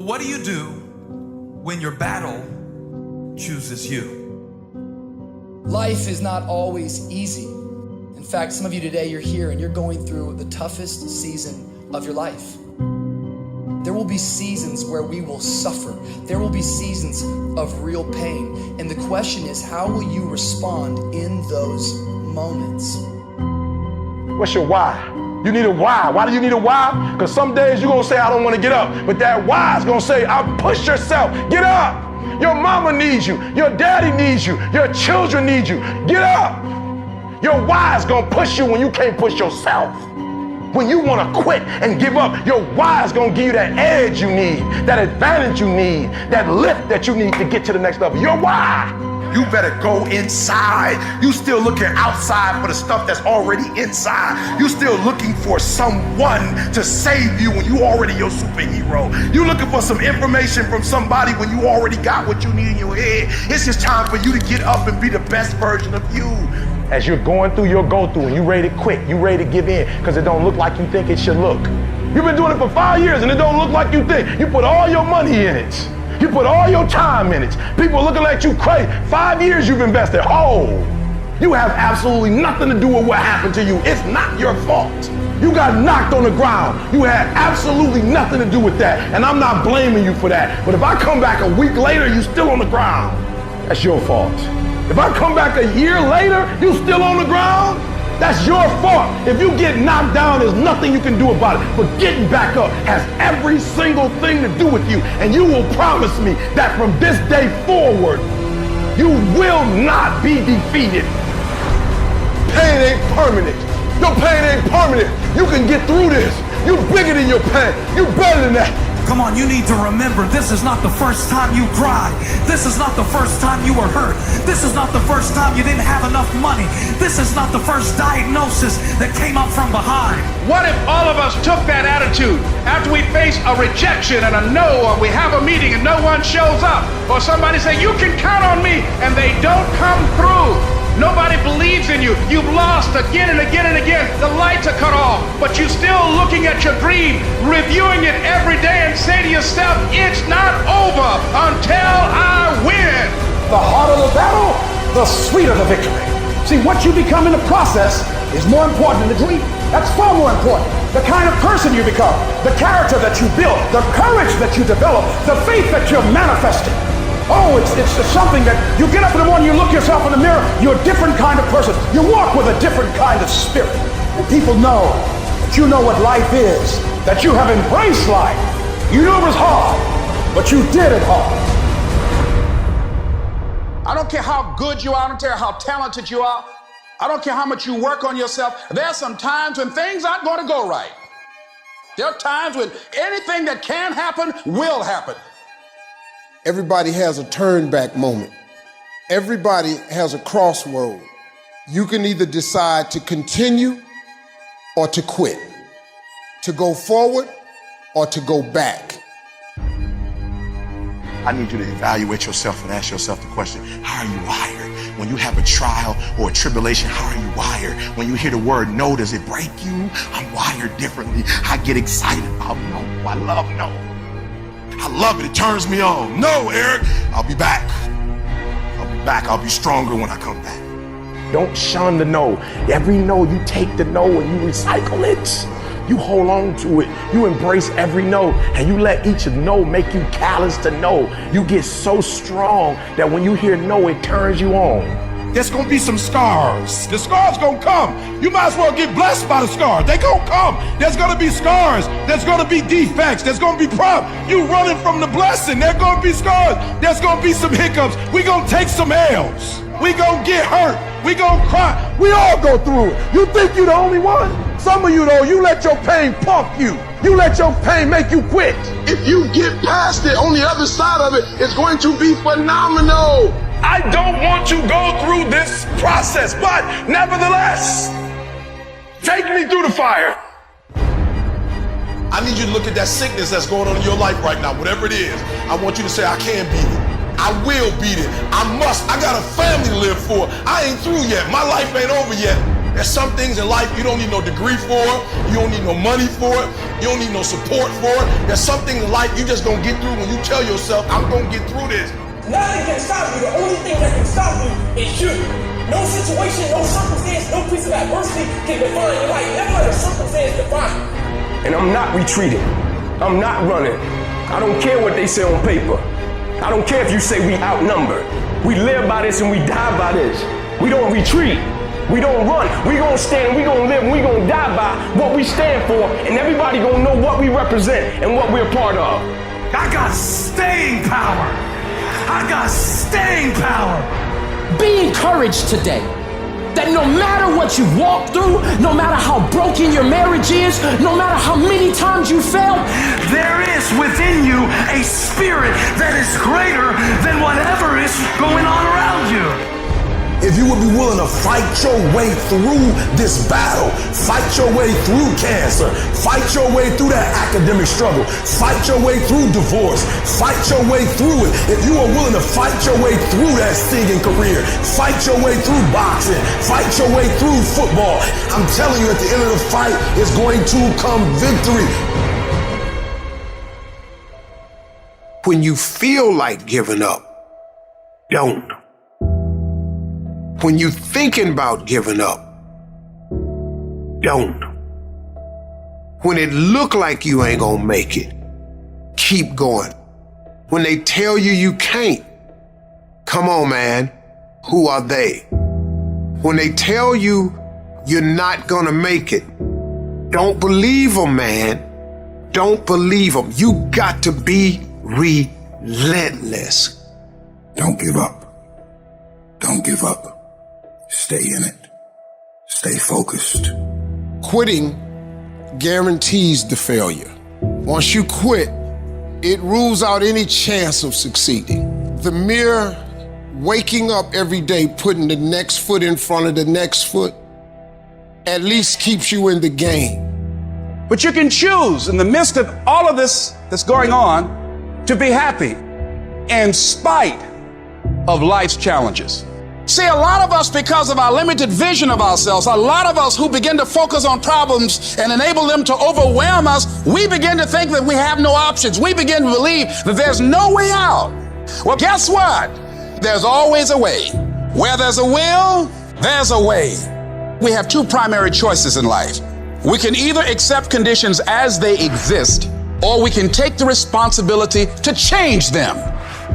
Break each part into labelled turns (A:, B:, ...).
A: What do you do when your battle chooses you?
B: Life is not always easy. In fact, some of you today, you're here and you're going through the toughest season of your life. There will be seasons where we will suffer. There will be seasons of real pain. And the question is, how will you respond in those moments?
C: What's your why? You need a why. Why do you need a why? Because some days you're going to say, I don't want to get up. But that why is going to say, push yourself. Get up. Your mama needs you. Your daddy needs you. Your children need you. Get up. Your why is going to push you when you can't push yourself. When you want to quit and give up, your why is going to give you that edge you need, that advantage you need, that lift that you need to get to the next level. Your why.
D: You better go inside. You still looking outside for the stuff that's already inside. You still looking for someone to save you when you already your superhero. You looking for some information from somebody when you already got what you need in your head. It's just time for you to get up and be the best version of you.
C: As you're going through your go-through and you ready to quit, you ready to give in because it don't look like you think it should look. You've been doing it for 5 years and it don't look like you think. You put all your money in it. You put all your time in it. People looking at you crazy. 5 years you've invested. You have absolutely nothing to do with what happened to you. It's not your fault. You got knocked on the ground. You had absolutely nothing to do with that. And I'm not blaming you for that. But if I come back a week later, you still on the ground, that's your fault. If I come back a year later, you still on the ground, that's your fault. If you get knocked down, there's nothing you can do about it. But getting back up has every single thing to do with you. And you will promise me that from this day forward, you will not be defeated. Pain ain't permanent. Your pain ain't permanent. You can get through this. You bigger than your pain. You better than that.
A: Come on, you need to remember, this is not the first time you cried. This is not the first time you were hurt. This is not the first time you didn't have enough money. This is not the first diagnosis that came up from behind.
E: What if all of us took that attitude after we face a rejection and a no, or we have a meeting and no one shows up, or somebody say, you can count on me, and they don't come through? Nobody believes in you. You've lost again and again and again. The lights are cut off, but you're still looking at your dream, reviewing it every day, and say to yourself, it's not over until I win.
F: The harder the battle, the sweeter the victory. See, what you become in the process is more important than the dream. That's far more important. The kind of person you become, the character that you build, the courage that you develop, the faith that you're manifesting. Oh, it's something that you get up in the morning, you look yourself in the mirror, you're a different kind of person. You walk with a different kind of spirit. And people know that you know what life is, that you have embraced life. You knew it was hard, but you did it hard.
E: I don't care how good you are, I don't care how talented you are, I don't care how much you work on yourself. There are some times when things aren't going to go right. There are times when anything that can happen will happen.
G: Everybody has a turn back moment. Everybody has a crossroad. You can either decide to continue or to quit, to go forward or to go back.
D: I need you to evaluate yourself and ask yourself the question, how are you wired? When you have a trial or a tribulation, how are you wired? When you hear the word no, does it break you? I'm wired differently. I get excited about no. I love no. I love it. It turns me on. No, Eric, I'll be back. I'll be back. I'll be stronger when I come back.
C: Don't shun the no. Every no, you take the no and you recycle it. You hold on to it. You embrace every no and you let each no make you callous to no. You get so strong that when you hear no, it turns you on.
D: There's gonna be some scars. The scars gonna come. You might as well get blessed by the scars. They gonna come. There's gonna be scars. There's gonna be defects. There's gonna be problems. You running from the blessing. There's gonna be scars. There's gonna be some hiccups. We gonna take some L's. We gonna get hurt. We gonna cry. We all go through it. You think you the only one? Some of you though, you let your pain pump you. You let your pain make you quit.
G: If you get past it, on the other side of it, it's going to be phenomenal.
C: I don't want to go through this process, but nevertheless, take me through the fire.
D: I need you to look at that sickness that's going on in your life right now, whatever it is. I want you to say, I can beat it. I will beat it. I must. I got a family to live for. I ain't through yet. My life ain't over yet. There's some things in life you don't need no degree for, you don't need no money for it, you don't need no support for it. There's some things in life you just gonna get through when you tell yourself, I'm gonna get through this.
H: Nothing can stop you. The only thing that can stop you is you. No situation, no circumstance, no piece of adversity can define your life. Never let a circumstance define you.
I: And I'm not retreating. I'm not running. I don't care what they say on paper. I don't care if you say we outnumbered. We live by this and we die by this. We don't retreat. We don't run. We gonna stand, we gonna live, and we gonna die by what we stand for, and everybody gonna know what we represent and what we're a part of.
A: I got staying power. I got staying power.
J: Be encouraged today that no matter what you walk through, no matter how broken your marriage is, no matter how many times you fail,
A: there is within you a spirit that is greater than whatever is going on around you.
F: If you would be willing to fight your way through this battle, fight your way through cancer, fight your way through that academic struggle, fight your way through divorce, fight your way through it. If you are willing to fight your way through that singing career, fight your way through boxing, fight your way through football, I'm telling you, at the end of the fight is going to come victory.
G: When you feel like giving up, don't. When you're thinking about giving up, don't. When it look like you ain't gonna make it, keep going. When they tell you you can't, come on, man, who are they? When they tell you you're not gonna make it, don't believe them, man. Don't believe them. You got to be relentless.
F: Don't give up. Don't give up. Stay in it. Stay focused.
G: Quitting guarantees the failure. Once you quit, it rules out any chance of succeeding. The mere waking up every day, putting the next foot in front of the next foot, at least keeps you in the game.
K: But you can choose in the midst of all of this that's going on to be happy in spite of life's challenges. See, a lot of us, because of our limited vision of ourselves, a lot of us who begin to focus on problems and enable them to overwhelm us, we begin to think that we have no options. We begin to believe that there's no way out. Well, guess what? There's always a way. Where there's a will, there's a way. We have two primary choices in life. We can either accept conditions as they exist, or we can take the responsibility to change them.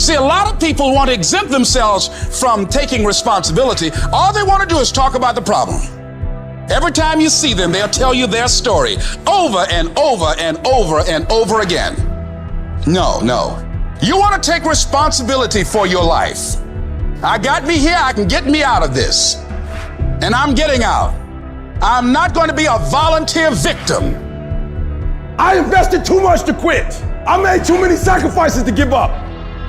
K: See, a lot of people want to exempt themselves from taking responsibility. All they want to do is talk about the problem. Every time you see them, they'll tell you their story over and over and over and over again. No. You want to take responsibility for your life. I got me here, I can get me out of this. And I'm getting out. I'm not going to be a volunteer victim.
C: I invested too much to quit. I made too many sacrifices to give up.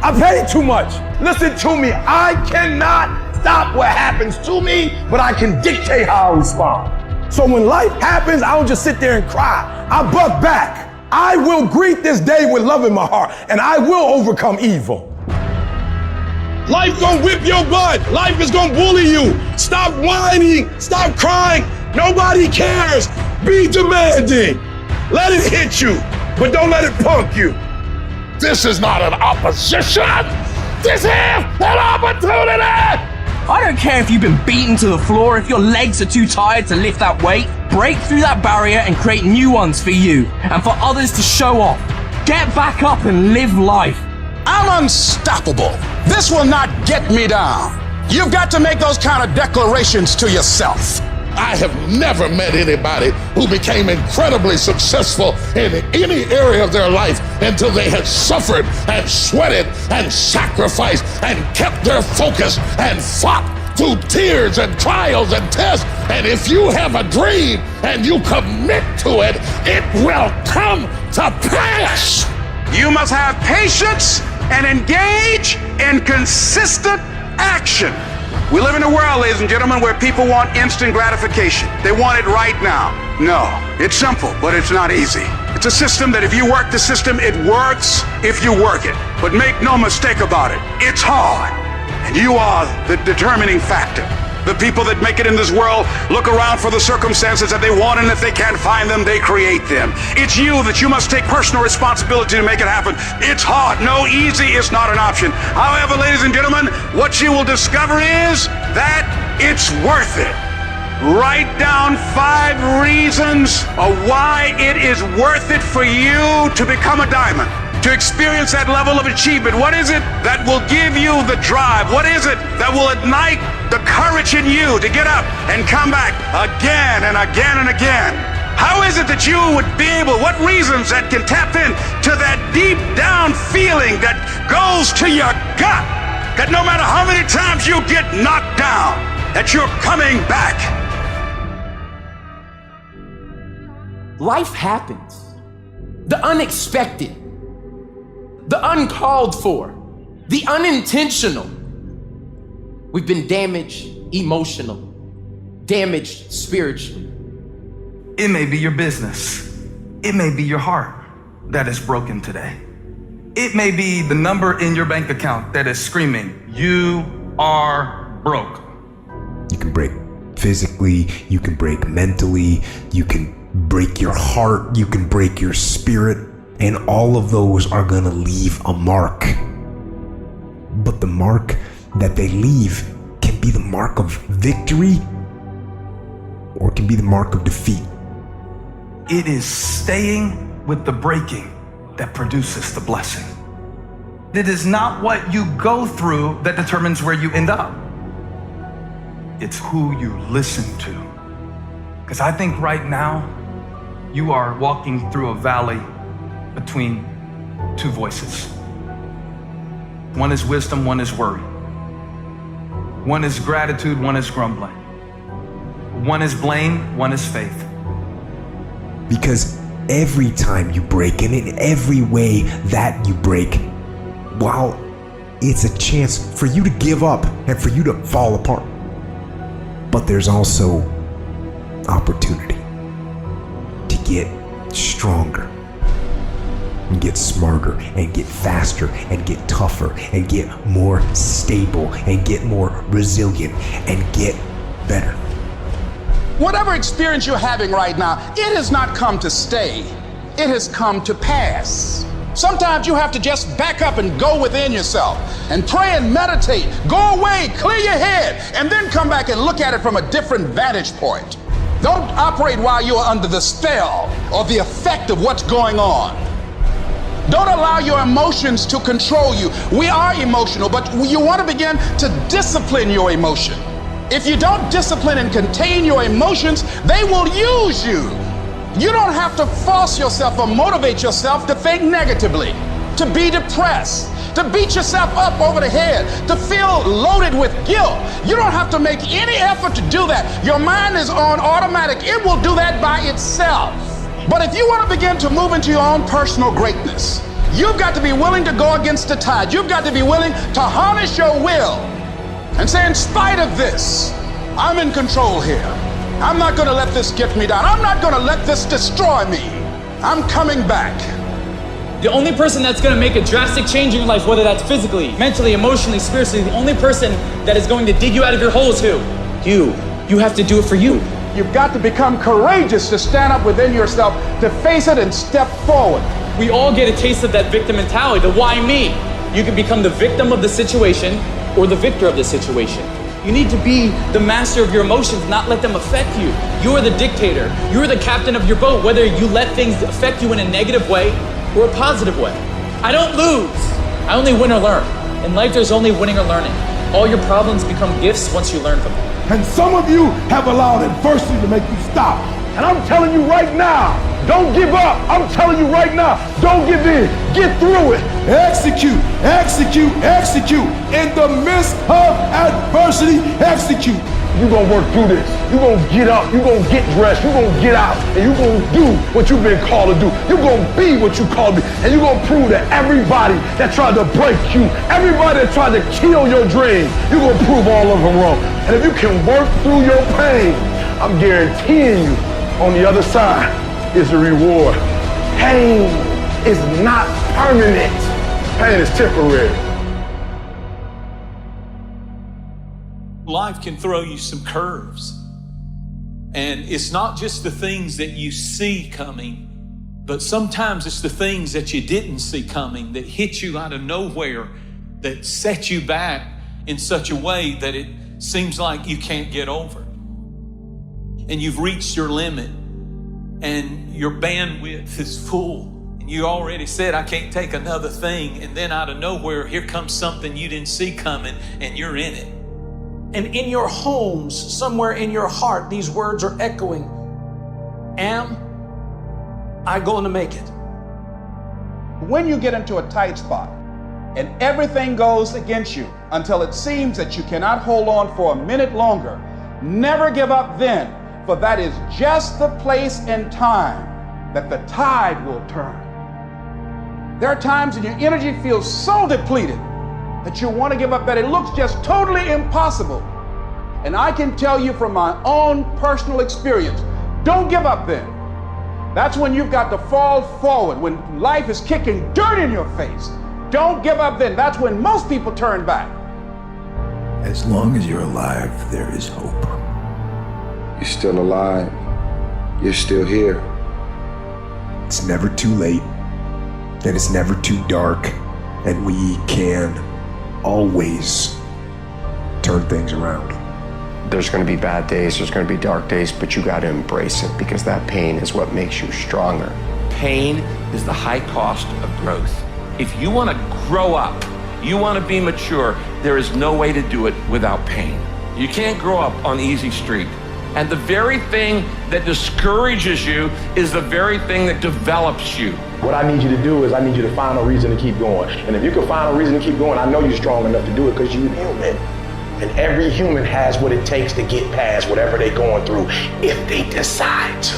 C: I paid too much. Listen to me. I cannot stop what happens to me, but I can dictate how I respond. So when life happens, I don't just sit there and cry. I buck back. I will greet this day with love in my heart, and I will overcome evil. Life gonna whip your butt. Life is gonna bully you. Stop whining. Stop crying. Nobody cares. Be demanding. Let it hit you, but don't let it punk you.
D: This is not an opposition. This is an opportunity.
J: I don't care if you've been beaten to the floor, if your legs are too tired to lift that weight. Break through that barrier and create new ones for you and for others to show off. Get back up and live life.
K: I'm unstoppable. This will not get me down. You've got to make those kind of declarations to yourself.
D: I have never met anybody who became incredibly successful in any area of their life until they had suffered and sweated and sacrificed and kept their focus and fought through tears and trials and tests. And if you have a dream and you commit to it, it will come to pass.
E: You must have patience and engage in consistent action. We live in a world, ladies and gentlemen, where people want instant gratification. They want it right now. No, it's simple, but it's not easy. It's a system that if you work the system, it works if you work it. But make no mistake about it, it's hard. And you are the determining factor.
D: The people that make it in this world look around for the circumstances that they want, and if they can't find them, they create them. It's you that you must take personal responsibility to make it happen. It's hard. No, easy is not an option. However, ladies and gentlemen, what you will discover is that it's worth it. Write down 5 reasons of why it is worth it for you to become a diamond, to experience that level of achievement. What is it that will give you the drive? What is it that will ignite the courage in you to get up and come back again and again and again? How is it that you would be able, what reasons that can tap in to that deep down feeling that goes to your gut, that no matter how many times you get knocked down, that you're coming back?
J: Life happens. The unexpected, the uncalled for, the unintentional. We've been damaged emotionally, damaged spiritually.
A: It may be your business. It may be your heart that is broken today. It may be the number in your bank account that is screaming, you are broke.
L: You can break physically, you can break mentally, you can break your heart, you can break your spirit, and all of those are gonna leave a mark. But the mark that they leave can be the mark of victory, or it can be the mark of defeat.
A: It is staying with the breaking that produces the blessing. It is not what you go through that determines where you end up. It's who you listen to. Because I think right now, you are walking through a valley between 2 voices. One is wisdom, one is worry. One is gratitude, one is grumbling. One is blame, one is faith.
L: Because every time you break, and in every way that you break, while it's a chance for you to give up and for you to fall apart, but there's also opportunity to get stronger and get smarter and get faster and get tougher and get more stable and get more resilient and get better.
K: Whatever experience you're having right now, it has not come to stay. It has come to pass. Sometimes you have to just back up and go within yourself and pray and meditate. Go away, clear your head, and then come back and look at it from a different vantage point. Don't operate while you are under the spell or the effect of what's going on. Don't allow your emotions to control you. We are emotional, but you want to begin to discipline your emotion. If you don't discipline and contain your emotions, they will use you. You don't have to force yourself or motivate yourself to think negatively, to be depressed, to beat yourself up over the head, to feel loaded with guilt. You don't have to make any effort to do that. Your mind is on automatic. It will do that by itself. But if you want to begin to move into your own personal greatness, you've got to be willing to go against the tide. You've got to be willing to harness your will and say, in spite of this, I'm in control here. I'm not going to let this get me down. I'm not going to let this destroy me. I'm coming back.
M: The only person that's going to make a drastic change in your life, whether that's physically, mentally, emotionally, spiritually, the only person that is going to dig you out of your hole is who? You. You have to do it for you.
K: You've got to become courageous to stand up within yourself, to face it and step forward.
M: We all get a taste of that victim mentality, the why me. You can become the victim of the situation or the victor of the situation. You need to be the master of your emotions, not let them affect you. You are the dictator. You are the captain of your boat, whether you let things affect you in a negative way or a positive way. I don't lose. I only win or learn. In life, there's only winning or learning. All your problems become gifts once you learn from them.
C: And some of you have allowed adversity to make you stop. And I'm telling you right now, don't give up. I'm telling you right now, don't give in. Get through it. Execute, execute, execute. In the midst of adversity, execute. You're going to work through this. You're going to get up. You're going to get dressed. You're going to get out. And you're going to do what you've been called to do. You're going to be what you called to be. And you're going to prove to everybody that tried to break you, everybody that tried to kill your dream, you're going to prove all of them wrong. And if you can work through your pain, I'm guaranteeing you, on the other side is a reward. Pain is not permanent. Pain is temporary.
N: life can throw you some curves. And it's not just the things that you see coming, but sometimes it's the things that you didn't see coming that hit you out of nowhere, that set you back in such a way that it seems like you can't get over. And you've reached your limit and your bandwidth is full. And you already said, I can't take another thing. And then out of nowhere, here comes something you didn't see coming and you're in it.
F: And in your homes, somewhere in your heart, these words are echoing. Am I going to make it?
K: When you get into a tight spot and everything goes against you until it seems that you cannot hold on for a minute longer, never give up then, for that is just the place and time that the tide will turn. There are times when your energy feels so depleted that you want to give up, that it looks just totally impossible. And I can tell you from my own personal experience, don't give up then. That's when you've got to fall forward, when life is kicking dirt in your face. Don't give up then. That's when most people turn back.
L: As long as you're alive, there is hope.
O: You're still alive. You're still here.
L: It's never too late, and it's never too dark, and we can always turn things around.
I: There's going to be bad days, there's going to be dark days, but you got to embrace it, because that pain is what makes you stronger.
P: Pain is the high cost of growth. If you want to grow up, you want to be mature, there is no way to do it without pain. You can't grow up on easy street. And the very thing that discourages you is the very thing that develops you.
C: What I need you to do is I need you to find a reason to keep going. And if you can find a reason to keep going, I know you're strong enough to do it because you're human. And every human has what it takes to get past whatever they're going through if they decide to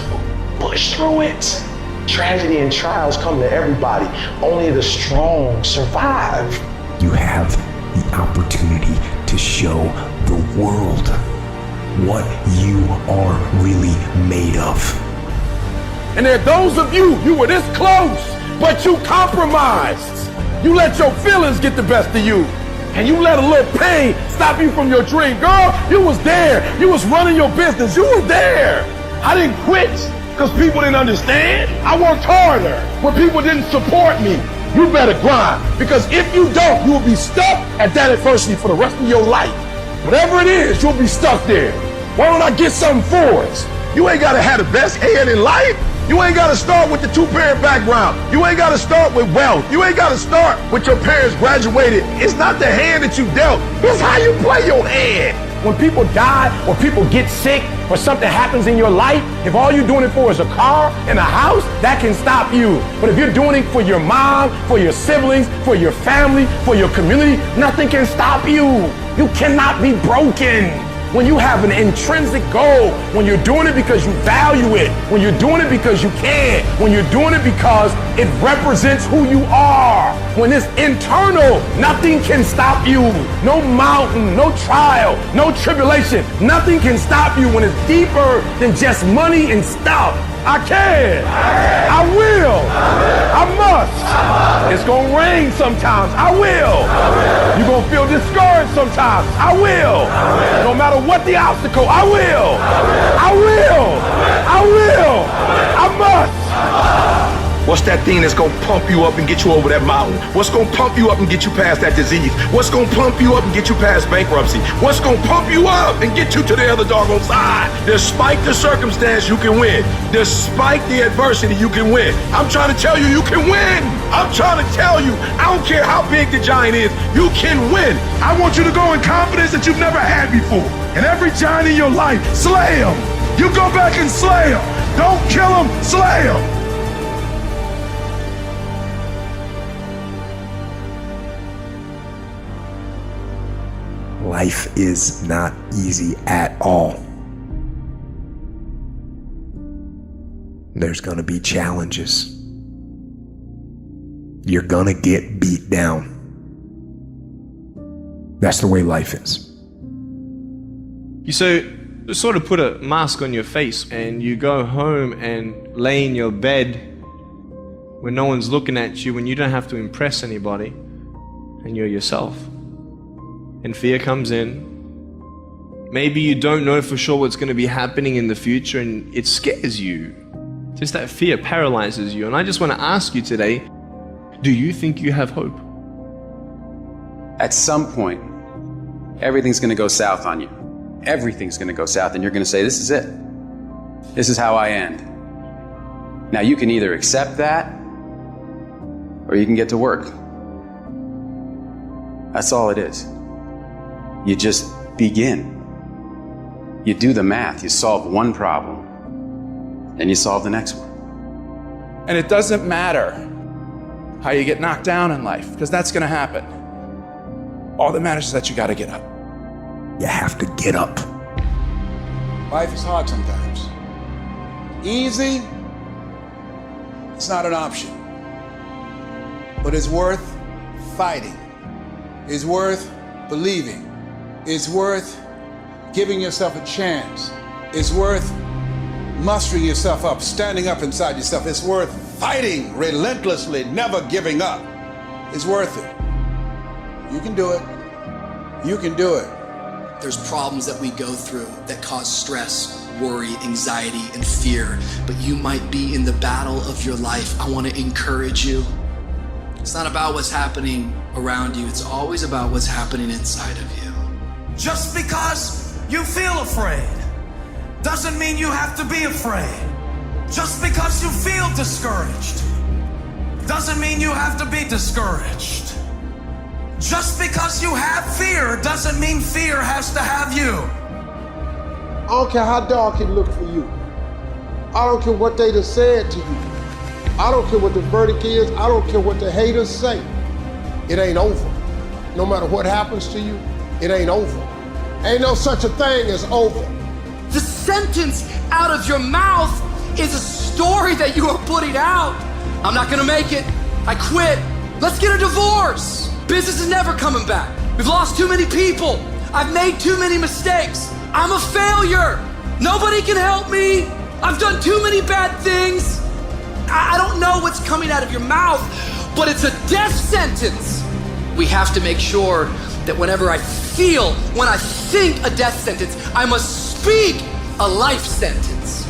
C: push through it. Tragedy and trials come to everybody. Only the strong survive.
L: You have the opportunity to show the world what you are really made of.
C: And there are those of you were this close, but you compromised. You let your feelings get the best of you. And you let a little pain stop you from your dream. Girl, you was there. You was running your business. You were there. I didn't quit because people didn't understand. I worked harder when people didn't support me. You better grind, because if you don't, you will be stuck at that adversity for the rest of your life. Whatever it is, you'll be stuck there. Why don't I get something for us? You ain't gotta have the best head in life. You ain't gotta start with the two-parent background. You ain't gotta start with wealth. You ain't gotta start with your parents graduated. It's not the hand that you dealt. It's how you play your hand. When people die or people get sick or something happens in your life, if all you're doing it for is a car and a house, that can stop you. But if you're doing it for your mom, for your siblings, for your family, for your community, nothing can stop you. You cannot be broken. When you have an intrinsic goal, when you're doing it because you value it, when you're doing it because you can, when you're doing it because it represents who you are, when it's internal, nothing can stop you. No mountain, no trial, no tribulation, nothing can stop you when it's deeper than just money and stuff. I can. I will. I must. It's going to rain sometimes. I will. You're going to feel discouraged sometimes. I will. No matter what the obstacle, I will. I will. I will. I must. What's that thing that's gonna pump you up and get you over that mountain? What's gonna pump you up and get you past that disease? What's gonna pump you up and get you past bankruptcy? What's gonna pump you up and get you to the other doggone side? Despite the circumstance, you can win. Despite the adversity, you can win. I'm trying to tell you, you can win. I'm trying to tell you, I don't care how big the giant is, you can win. I want you to go in confidence that you've never had before. And every giant in your life, slay him. You go back and slay him. Don't kill him, slay him.
L: Life is not easy at all. There's gonna be challenges. You're gonna get beat down. That's the way life is.
Q: You sort of put a mask on your face and you go home and lay in your bed when no one's looking at you, when you don't have to impress anybody, and you're yourself. And fear comes in, Maybe you don't know for sure what's going to be happening in the future and it scares you. Just that fear paralyzes you. And I just want to ask you today, do you think you have hope?
R: At some point, everything's going to go south on you. Everything's going to go south and you're going to say, this is it. This is how I end. Now you can either accept that or you can get to work. That's all it is. You just begin. You do the math, you solve one problem, and you solve the next one.
K: And it doesn't matter how you get knocked down in life, because that's going to happen. All that matters is that you got to get up.
L: You have to get up.
F: Life is hard sometimes. Easy, it's not an option. But it's worth fighting. It's worth believing. It's worth giving yourself a chance. It's worth mustering yourself up, standing up inside yourself. It's worth fighting relentlessly, never giving up. It's worth it. You can do it. You can do it.
B: There's problems that we go through that cause stress, worry, anxiety, and fear. But you might be in the battle of your life. I want to encourage you. It's not about what's happening around you. It's always about what's happening inside of you.
A: Just because you feel afraid doesn't mean you have to be afraid. Just because you feel discouraged doesn't mean you have to be discouraged. Just because you have fear doesn't mean fear has to have you.
G: I don't care how dark it looked for you. I don't care what they done said to you. I don't care what the verdict is. I don't care what the haters say. It ain't over. No matter what happens to you, it ain't over. Ain't no such a thing as over.
B: The sentence out of your mouth is a story that you are putting out. I'm not gonna make it. I quit. Let's get a divorce. Business is never coming back. We've lost too many people. I've made too many mistakes. I'm a failure. Nobody can help me. I've done too many bad things. I don't know what's coming out of your mouth, but it's a death sentence. We have to make sure that whenever I feel, when I think a death sentence, I must speak a life sentence.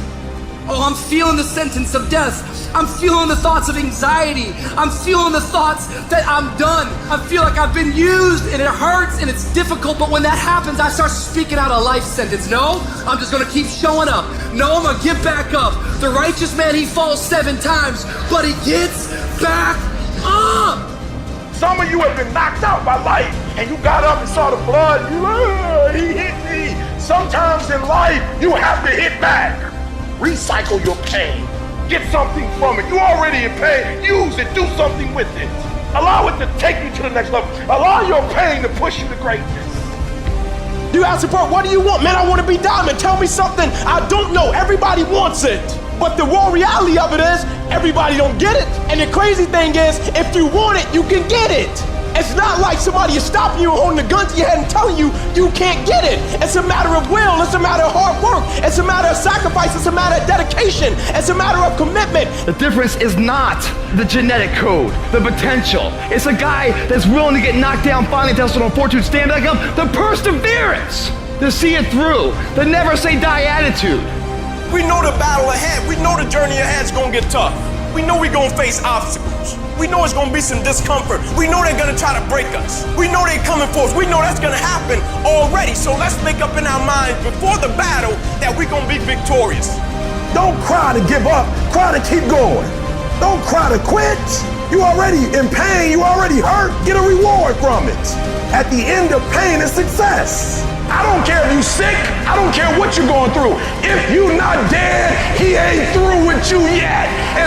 B: Oh, I'm feeling the sentence of death. I'm feeling the thoughts of anxiety. I'm feeling the thoughts that I'm done. I feel like I've been used and it hurts and it's difficult, but when that happens, I start speaking out a life sentence. No, I'm just gonna keep showing up. No, I'm gonna get back up. The righteous man, he falls 7 times, but he gets back up.
C: Some of you have been knocked out by life, and you got up and saw the blood. You, he hit me. Sometimes in life, you have to hit back. Recycle your pain. Get something from it. You already in pain. Use it. Do something with it. Allow it to take you to the next level. Allow your pain to push you to greatness.
I: You ask support, what do you want? Man, I want to be diamond. Tell me something I don't know. Everybody wants it. But the raw reality of it is, everybody don't get it. And the crazy thing is, if you want it, you can get it. It's not like somebody is stopping you, holding a gun to your head and telling you you can't get it. It's a matter of will. It's a matter of hard work. It's a matter of sacrifice. It's a matter of dedication. It's a matter of commitment.
J: The difference is not the genetic code, the potential. It's a guy that's willing to get knocked down, finally tested on fortune, stand back up, the perseverance to see it through, the never say die attitude.
I: We know the battle ahead. We know the journey ahead is going to get tough. We know we're going to face obstacles. We know it's going to be some discomfort. We know they're going to try to break us. We know they're coming for us. We know that's going to happen already. So let's make up in our minds before the battle that we're going to be victorious.
C: Don't cry to give up. Cry to keep going. Don't cry to quit. You already in pain. You already hurt. Get a reward from it. At the end of pain is success. I don't care if you sick. I don't care what you're going through. If you're not dead, he ain't through with you yet. And